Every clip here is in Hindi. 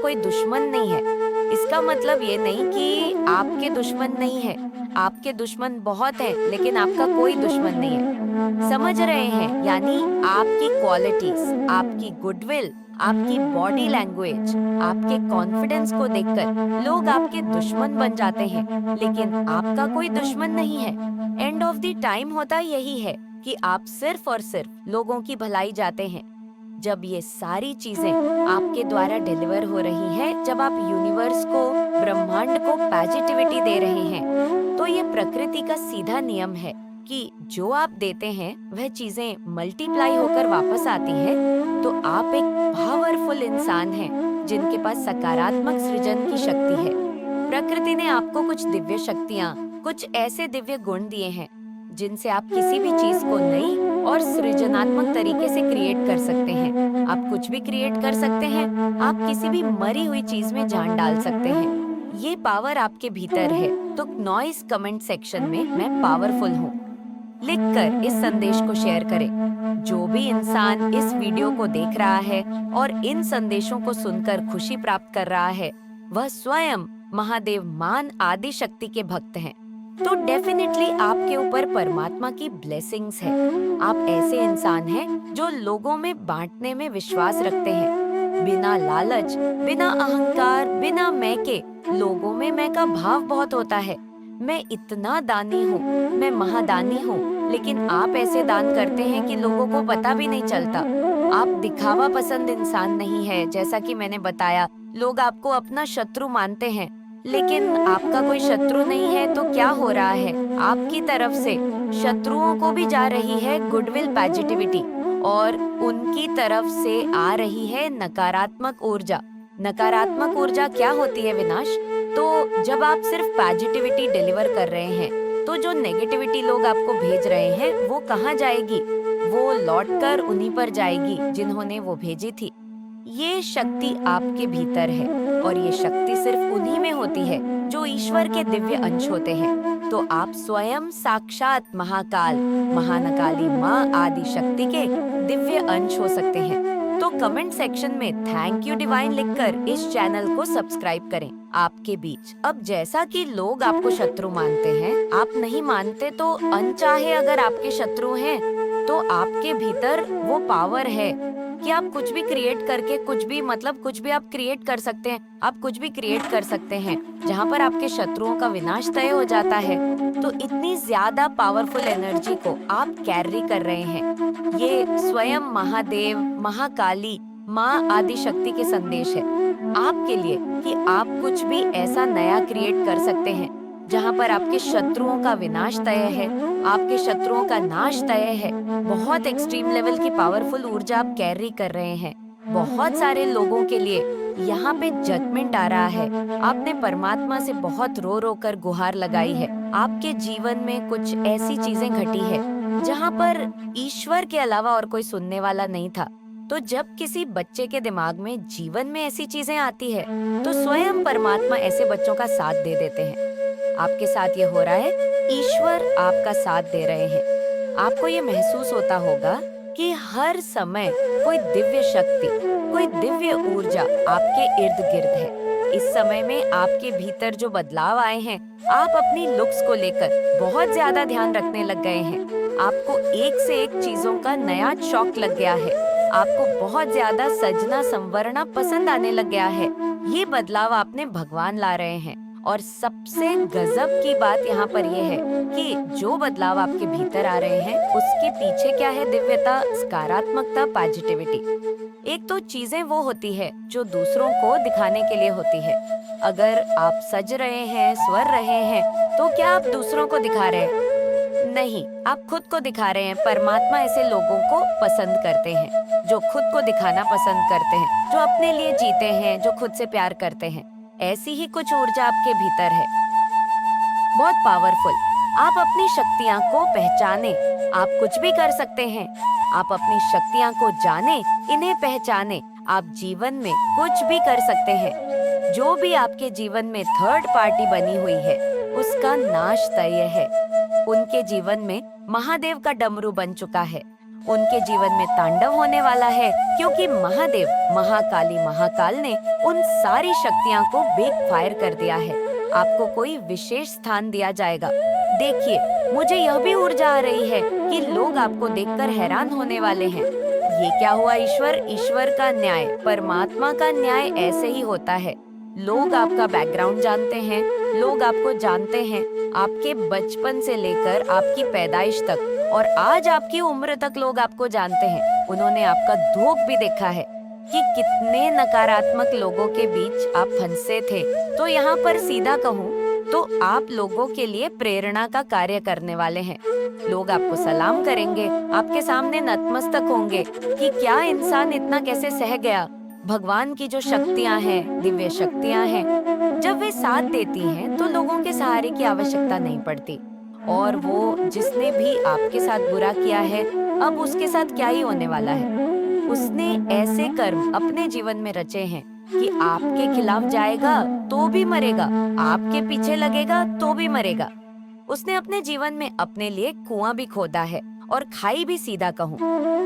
कोई दुश्मन नहीं है। इसका मतलब ये नहीं कि आपके दुश्मन नहीं है। आपके दुश्मन बहुत हैं, लेकिन आपका कोई दुश्मन नहीं है। समझ रहे हैं? यानी आपकी क्वालिटीज, आपकी गुडविल, आपकी बॉडी लैंग्वेज, आपके कॉन्फिडेंस को देखकर लोग आपके दुश्मन बन जाते हैं, लेकिन आपका कोई दुश्मन नहीं है। एंड ऑफ द टाइम होता यही है कि आप सिर्फ और सिर्फ लोगों की भलाई चाहते हैं। जब ये सारी चीजें आपके द्वारा डिलीवर हो रही हैं, जब आप यूनिवर्स को, ब्रह्मांड को पॉजिटिविटी दे रहे हैं, तो ये प्रकृति का सीधा नियम है कि जो आप देते हैं वह चीजें मल्टीप्लाई होकर वापस आती हैं। तो आप एक पावरफुल इंसान हैं जिनके पास सकारात्मक सृजन की शक्ति है। प्रकृति ने आपको कुछ दिव्य शक्तियाँ, कुछ ऐसे दिव्य गुण दिए हैं जिनसे आप किसी भी चीज को नई और सृजनात्मक तरीके से क्रिएट कर सकते हैं। आप कुछ भी क्रिएट कर सकते हैं। आप किसी भी मरी हुई चीज में जान डाल सकते हैं। ये पावर आपके भीतर है। तो नॉइस कमेंट सेक्शन में मैं पावरफुल हूँ लिखकर इस संदेश को शेयर करें। जो भी इंसान इस वीडियो को देख रहा है और इन संदेशों को सुनकर खुशी प्राप्त कर रहा है, वह स्वयं महादेव मान आदि शक्ति के भक्त हैं। तो डेफिनेटली आपके ऊपर परमात्मा की ब्लेसिंग्स है। आप ऐसे इंसान हैं जो लोगों में बांटने में विश्वास रखते हैं, बिना लालच, बिना अहंकार, बिना मैं के। लोगों में मैं का भाव बहुत होता है। मैं इतना दानी हूँ, मैं महादानी हूँ, लेकिन आप ऐसे दान करते हैं कि लोगों को पता भी नहीं चलता। आप दिखावा पसंद इंसान नहीं है। जैसा कि मैंने बताया, लोग आपको अपना शत्रु मानते हैं, लेकिन आपका कोई शत्रु नहीं है। तो क्या हो रहा है? आपकी तरफ से शत्रुओं को भी जा रही है गुडविल पॉजिटिविटी, और उनकी तरफ से आ रही है नकारात्मक ऊर्जा। नकारात्मक ऊर्जा क्या होती है विनाश? तो जब आप सिर्फ पॉजिटिविटी डिलीवर कर रहे हैं, तो जो नेगेटिविटी लोग आपको भेज रहे हैं वो कहाँ जाएगी? वो लौटकर उन्हीं पर जाएगी जिन्होंने वो भेजी थी। ये शक्ति आपके भीतर है, और ये शक्ति सिर्फ उन्हीं में होती है जो ईश्वर के दिव्य अंश होते हैं। तो आप स्वयं साक्षात महाकाल, महानकाली माँ आदि शक्ति के दिव्य अंश हो सकते हैं। तो कमेंट सेक्शन में थैंक यू डिवाइन लिखकर इस चैनल को सब्सक्राइब करें। आपके बीच अब जैसा कि लोग आपको शत्रु मानते हैं, आप नहीं मानते, तो अनचाहे अगर आपके शत्रु हैं, तो आपके भीतर वो पावर है कि आप कुछ भी क्रिएट करके, कुछ भी आप क्रिएट कर सकते हैं। आप कुछ भी क्रिएट कर सकते हैं जहाँ पर आपके शत्रुओं का विनाश तय हो जाता है। तो इतनी ज्यादा पावरफुल एनर्जी को आप कैरी कर रहे हैं। ये स्वयं महादेव, महाकाली, माँ आदि शक्ति के संदेश है आपके लिए कि आप कुछ भी ऐसा नया क्रिएट कर सकते हैं जहाँ पर आपके शत्रुओं का विनाश तय है, आपके शत्रुओं का नाश तय है। बहुत एक्सट्रीम लेवल की पावरफुल ऊर्जा आप कैरी कर रहे हैं। बहुत सारे लोगों के लिए यहाँ पे जजमेंट आ रहा है। आपने परमात्मा से बहुत रो रो कर गुहार लगाई है। आपके जीवन में कुछ ऐसी चीजें घटी है जहाँ पर ईश्वर के अलावा और कोई सुनने वाला नहीं था। तो जब किसी बच्चे के दिमाग में जीवन में ऐसी चीजें आती है, तो स्वयं परमात्मा ऐसे बच्चों का साथ दे देते हैं। आपके साथ ये हो रहा है, ईश्वर आपका साथ दे रहे हैं। आपको ये महसूस होता होगा कि हर समय कोई दिव्य शक्ति, कोई दिव्य ऊर्जा आपके इर्द गिर्द है। इस समय में आपके भीतर जो बदलाव आए हैं, आप अपनी लुक्स को लेकर बहुत ज्यादा ध्यान रखने लग गए हैं। आपको एक से एक चीजों का नया शौक लग गया है। आपको बहुत ज्यादा सजना संवरना पसंद आने लग गया है। ये बदलाव आपने भगवान ला रहे हैं। और सबसे गजब की बात यहाँ पर यह है कि जो बदलाव आपके भीतर आ रहे हैं, उसके पीछे क्या है? दिव्यता, सकारात्मकता, पॉजिटिविटी। एक तो चीजें वो होती है जो दूसरों को दिखाने के लिए होती है। अगर आप सज रहे हैं, स्वर रहे हैं, तो क्या आप दूसरों को दिखा रहे हैं? नहीं, आप खुद को दिखा रहे हैं। परमात्मा ऐसे लोगों को पसंद करते हैं जो खुद को दिखाना पसंद करते हैं, जो अपने लिए जीते हैं, जो खुद से प्यार करते हैं। ऐसी ही कुछ ऊर्जा आपके भीतर है, बहुत पावरफुल। आप अपनी शक्तियाँ को पहचाने, आप कुछ भी कर सकते हैं। आप अपनी शक्तियाँ को जाने, इन्हें पहचाने, आप जीवन में कुछ भी कर सकते हैं। जो भी आपके जीवन में थर्ड पार्टी बनी हुई है, उसका नाश तय है। उनके जीवन में महादेव का डमरू बन चुका है। उनके जीवन में तांडव होने वाला है, क्योंकि महादेव महाकाली महाकाल ने उन सारी शक्तियां को बैकफायर कर दिया है। आपको कोई विशेष स्थान दिया जाएगा। देखिए, मुझे यह भी ऊर्जा आ रही है कि लोग आपको देखकर हैरान होने वाले हैं। ये क्या हुआ ईश्वर? ईश्वर का न्याय, परमात्मा का न्याय ऐसे ही होता है। लोग आपका बैकग्राउंड जानते हैं, लोग आपको जानते हैं, आपके बचपन से लेकर आपकी पैदाइश तक और आज आपकी उम्र तक लोग आपको जानते हैं। उन्होंने आपका धोख भी देखा है कि कितने नकारात्मक लोगों के बीच आप फंसे थे। तो यहाँ पर सीधा कहूँ तो आप लोगों के लिए प्रेरणा का कार्य करने वाले हैं। लोग आपको सलाम करेंगे, आपके सामने नतमस्तक होंगे कि क्या इंसान इतना कैसे सह गया। भगवान की जो शक्तियां हैं, दिव्य शक्तियां हैं, जब वे साथ देती हैं तो लोगों के सहारे की आवश्यकता नहीं पड़ती। और वो जिसने भी आपके साथ बुरा किया है, अब उसके साथ क्या ही होने वाला है। उसने ऐसे कर्म अपने जीवन में रचे हैं कि आपके खिलाफ जाएगा तो भी मरेगा, आपके पीछे लगेगा तो भी मरेगा। उसने अपने जीवन में अपने लिए कुआं भी खोदा है और खाई भी। सीधा कहूँ,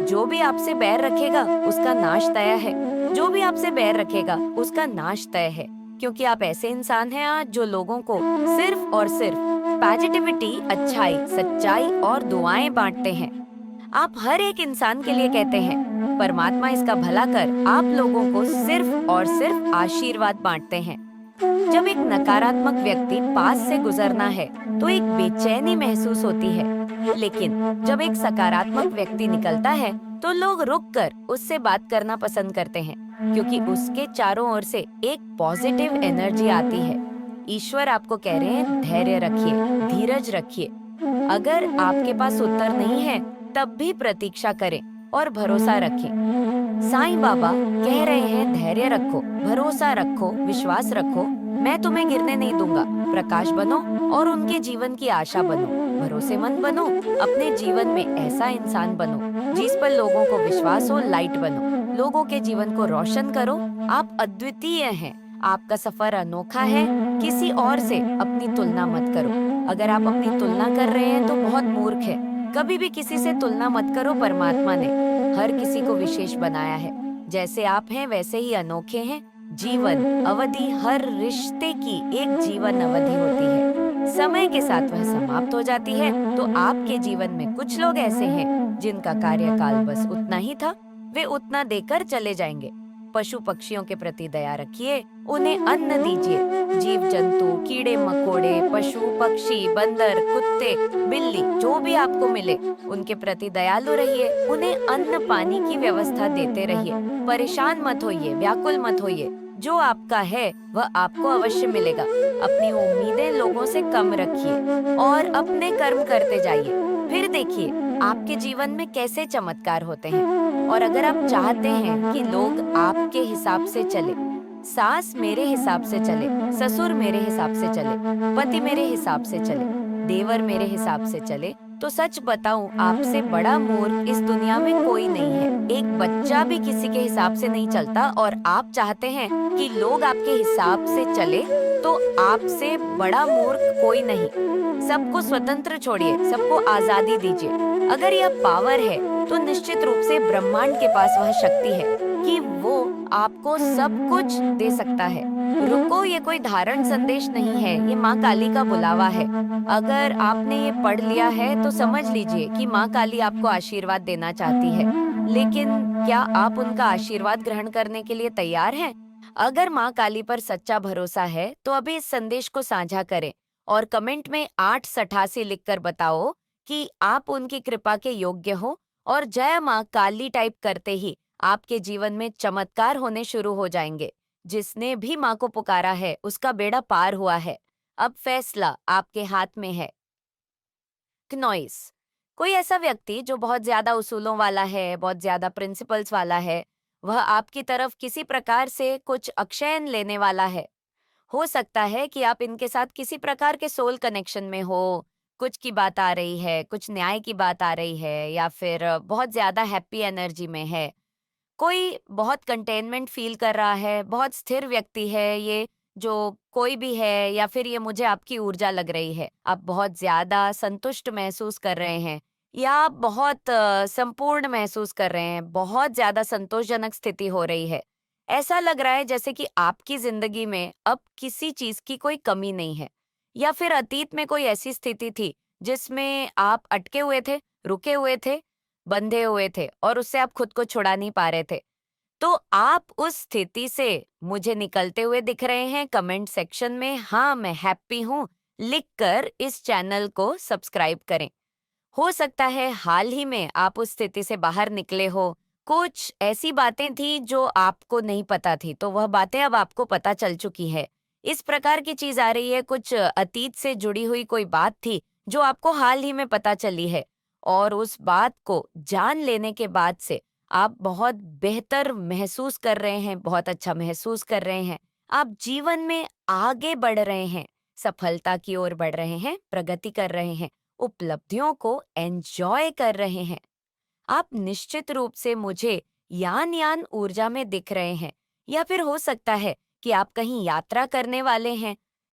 जो भी आपसे बैर रखेगा उसका नाश तय है। जो भी आपसे बैर रखेगा उसका नाश तय है, क्योंकि आप ऐसे इंसान हैं आज जो लोगों को सिर्फ और सिर्फ पॉजिटिविटी, अच्छाई, सच्चाई और दुआएं बांटते हैं। आप हर एक इंसान के लिए कहते हैं, परमात्मा इसका भला कर, आप लोगों को सिर्फ और सिर्फ आशीर्वाद बांटते हैं। जब एक नकारात्मक व्यक्ति पास से गुजरना है तो एक बेचैनी महसूस होती है, लेकिन जब एक सकारात्मक व्यक्ति निकलता है तो लोग रुककर उससे बात करना पसंद करते हैं, क्योंकि उसके चारों ओर से एक पॉजिटिव एनर्जी आती है। ईश्वर आपको कह रहे हैं, धैर्य रखिए, धीरज रखिए। अगर आपके पास उत्तर नहीं है तब भी प्रतीक्षा करें और भरोसा रखें। साईं बाबा कह रहे हैं, धैर्य रखो, भरोसा रखो, विश्वास रखो, मैं तुम्हें गिरने नहीं दूंगा। प्रकाश बनो और उनके जीवन की आशा बनो, भरोसेमंद बनो, अपने जीवन में ऐसा इंसान बनो जिस पर लोगों को विश्वास हो, लाइट बनो, लोगों के जीवन को रोशन करो। आप अद्वितीय हैं, आपका सफर अनोखा है, किसी और से अपनी तुलना मत करो। अगर आप अपनी तुलना कर रहे हैं तो बहुत मूर्ख है। कभी भी किसी से तुलना मत करो। परमात्मा ने हर किसी को विशेष बनाया है, जैसे आप हैं वैसे ही अनोखे हैं। जीवन अवधि, हर रिश्ते की एक जीवन अवधि होती है, समय के साथ वह समाप्त हो जाती है। तो आपके जीवन में कुछ लोग ऐसे हैं जिनका कार्यकाल बस उतना ही था, वे उतना देकर चले जाएंगे। पशु पक्षियों के प्रति दया रखिए, उन्हें अन्न दीजिए। जीव जंतु, कीड़े मकोड़े, पशु पक्षी, बंदर, कुत्ते, बिल्ली, जो भी आपको मिले उनके प्रति दयालु रहिए। उन्हें अन्न पानी की व्यवस्था देते रहिए। परेशान मत होइए, व्याकुल मत होइए। जो आपका है वह आपको अवश्य मिलेगा। अपनी उम्मीदें लोगों से कम रखिए और अपने कर्म करते जाइए। फिर देखिए आपके जीवन में कैसे चमत्कार होते हैं। और अगर आप चाहते हैं कि लोग आपके हिसाब से चले, सास मेरे हिसाब से चले, ससुर मेरे हिसाब से चले, पति मेरे हिसाब से चले, देवर मेरे हिसाब से चले, तो सच बताऊं, आपसे बड़ा मूर्ख इस दुनिया में कोई नहीं है। एक बच्चा भी किसी के हिसाब से नहीं चलता और आप चाहते हैं कि लोग आपके हिसाब से चले, तो आपसे बड़ा मूर्ख कोई नहीं। सबको स्वतंत्र छोड़िए, सबको आजादी दीजिए। अगर यह पावर है तो निश्चित रूप से ब्रह्मांड के पास वह शक्ति है कि वो आपको सब कुछ दे सकता है। रुको, ये कोई धारण संदेश नहीं है, ये माँ काली का बुलावा है। अगर आपने ये पढ़ लिया है तो समझ लीजिए कि माँ काली आपको आशीर्वाद देना चाहती है। लेकिन क्या आप उनका आशीर्वाद ग्रहण करने के लिए तैयार हैं? अगर माँ काली पर सच्चा भरोसा है तो अभी इस संदेश को साझा करें और कमेंट में 888 लिखकर बताओ कि आप उनकी कृपा के योग्य हो। और जय माँ काली टाइप करते ही आपके जीवन में चमत्कार होने शुरू हो जाएंगे। जिसने भी माँ को पुकारा है उसका बेड़ा पार हुआ है। अब फैसला आपके हाथ में है। नॉइस, कोई ऐसा व्यक्ति जो बहुत ज्यादा उसूलों वाला है, बहुत ज्यादा प्रिंसिपल्स वाला है, वह आपकी तरफ किसी प्रकार से कुछ अक्षयन लेने वाला है। हो सकता है कि आप इनके साथ किसी प्रकार के सोल कनेक्शन में हो, कुछ की बात आ रही है, कुछ न्याय की बात आ रही है, या फिर बहुत ज्यादा हैप्पी एनर्जी में है। कोई बहुत कंटेनमेंट फील कर रहा है, बहुत स्थिर व्यक्ति है ये, जो कोई भी है, या फिर ये मुझे आपकी ऊर्जा लग रही है। आप बहुत ज्यादा संतुष्ट महसूस कर रहे हैं, या आप बहुत संपूर्ण महसूस कर रहे हैं, बहुत ज़्यादा संतोषजनक स्थिति हो रही है। ऐसा लग रहा है जैसे कि आपकी ज़िंदगी में अब किसी चीज़ की कोई कमी नहीं है। या फिर अतीत में कोई ऐसी स्थिति थी जिसमें आप अटके हुए थे, रुके हुए थे, बंधे हुए थे और उससे आप खुद को छुड़ा नहीं पा रहे थे। तो आप उस स्थिति से मुझे निकलते हुए दिख रहे हैं कमेंट सेक्शन में हाँ, मैं हैप्पी हूँ, लिखकर इस चैनल को सब्सक्राइब करें। हो सकता है हाल ही में आप उस स्थिति से बाहर निकले हो, कुछ ऐसी बातें थी जो आपको नहीं पता थी, तो वह बातें अब आपको पता चल चुकी है। इस प्रकार की चीज़ आ रही है, कुछ अतीत से जुड़ी हुई कोई बात थी, जो आपको हाल ही में पता चली है और उस बात को जान लेने के बाद से आप बहुत बेहतर महसूस कर रहे हैं, बहुत अच्छा महसूस कर रहे हैं। आप जीवन में आगे बढ़ रहे हैं, सफलता की ओर बढ़ रहे हैं, प्रगति कर रहे हैं। उपलब्धियों को एन्जॉय कर रहे हैं। आप निश्चित रूप से मुझे यान-यान ऊर्जा में दिख रहे हैं या फिर हो सकता है कि आप कहीं यात्रा करने वाले हैं